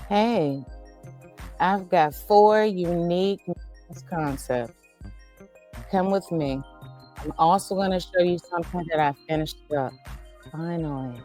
Hey, I've got 4 unique concepts. Come with me. I'm also going to show you something that I finished up. Finally.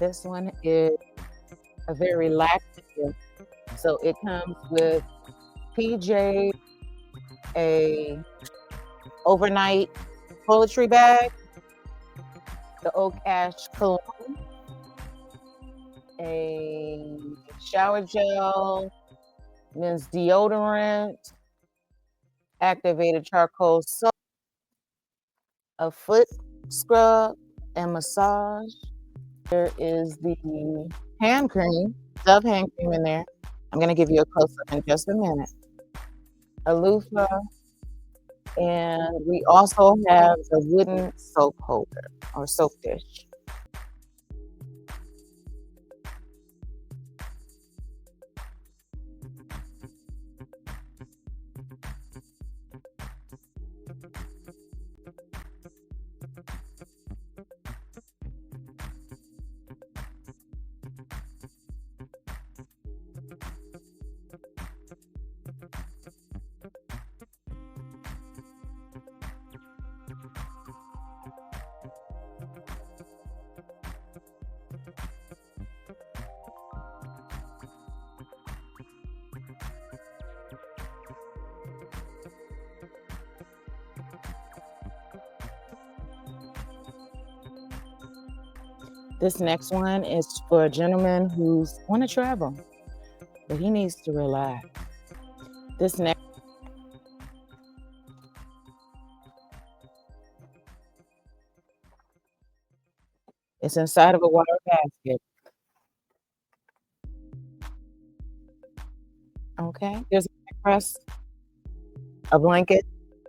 This one is a very laxative. So it comes with PJ, a overnight toiletry bag, the Oak Ash cologne, a shower gel, men's deodorant, activated charcoal soap, a foot scrub and massage. There is the hand cream, Dove hand cream in there. I'm going to give you a close-up in just a minute. A loofah, and we also have the wooden soap holder or soap dish. This next one is for a gentleman who's want to travel, but he needs to relax. This next it's inside of a wire basket. Okay. There's a press, a blanket,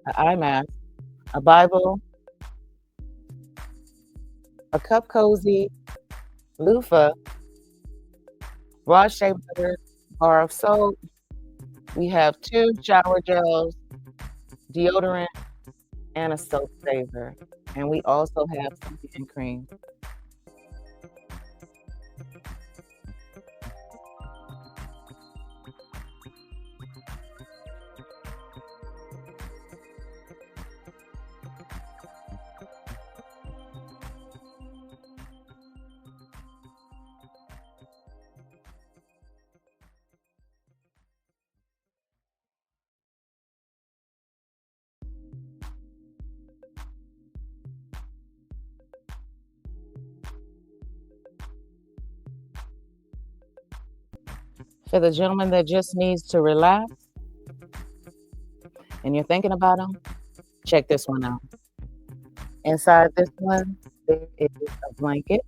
an eye mask, a Bible, a cup cozy, loofah, raw shea butter, bar of soap. We have 2 shower gels, deodorant, and a soap saver. And we also have some hand cream. For the gentleman that just needs to relax and you're thinking about him, check this one out. Inside this one, there is a blanket,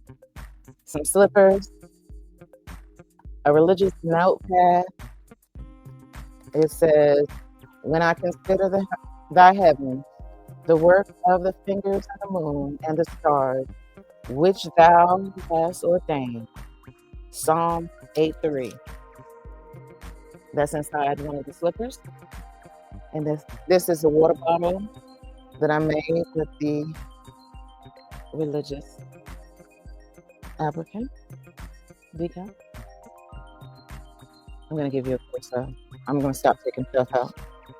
some slippers, a religious notepad. It says, "When I consider thy heavens, the work of the fingers of the moon and the stars, which thou hast ordained." Psalm 8:3. That's inside one of the slippers. And this is a water bottle that I made with the religious applicant decal. I'm gonna give you a close up. I'm gonna stop taking stuff out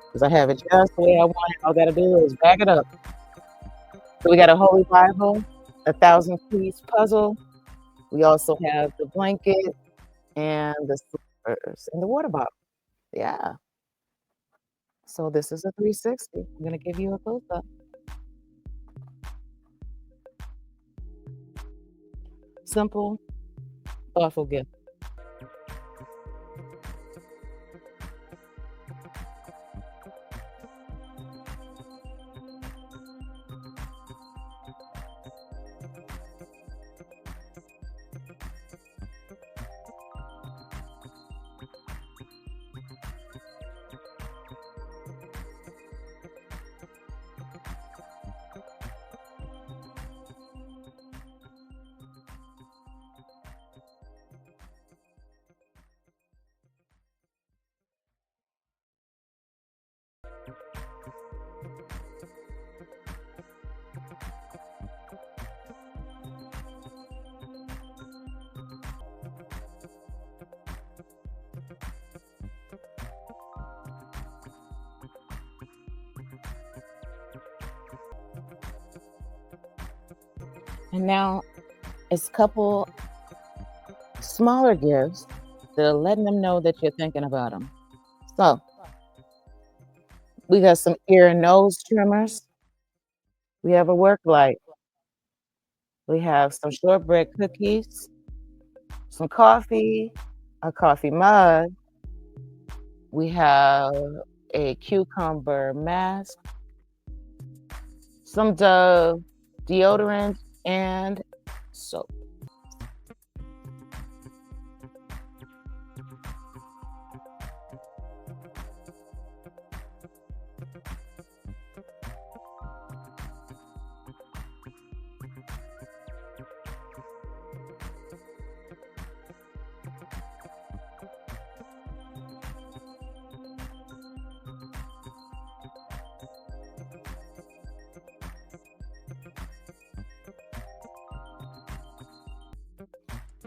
because I have it just the way I want it. All I gotta do is bag it up. So we got a Holy Bible, a 1,000-piece puzzle. We also have the blanket and the slippers and the water bottle. Yeah. So this is a 360. I'm gonna give you a close up. Simple, thoughtful gift. And now it's a couple smaller gifts that are letting them know that you're thinking about them. So we got some ear and nose trimmers. We have a work light. We have some shortbread cookies, some coffee, a coffee mug. We have a cucumber mask, some Dove deodorant, and soap.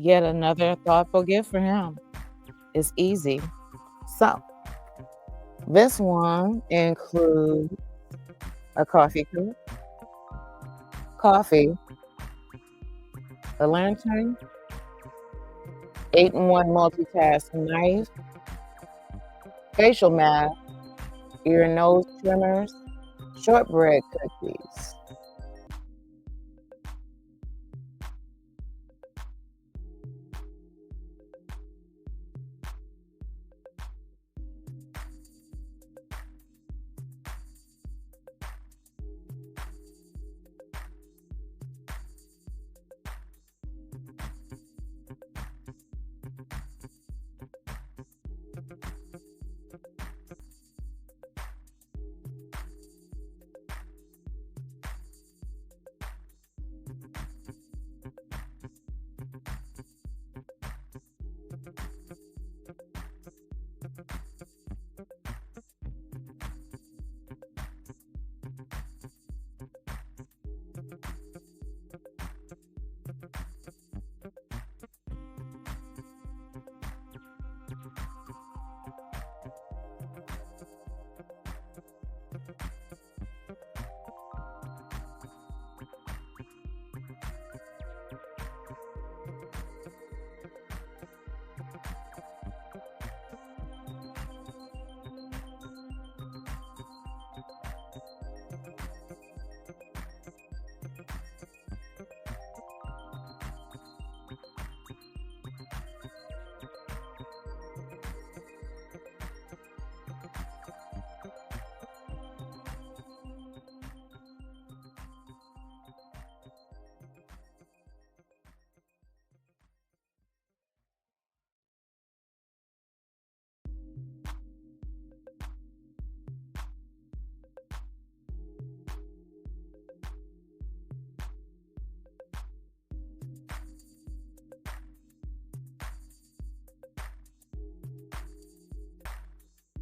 Yet another thoughtful gift for him. It's easy. So this one includes a coffee cup, coffee, a lantern, 8-in-1 multitask knife, facial mask, ear and nose trimmers, shortbread cookies.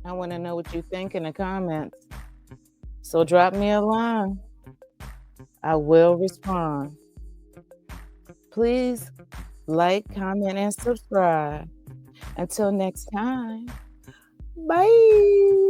I want to know what you think in the comments. So drop me a line. I will respond. Please like, comment, and subscribe. Until next time, bye.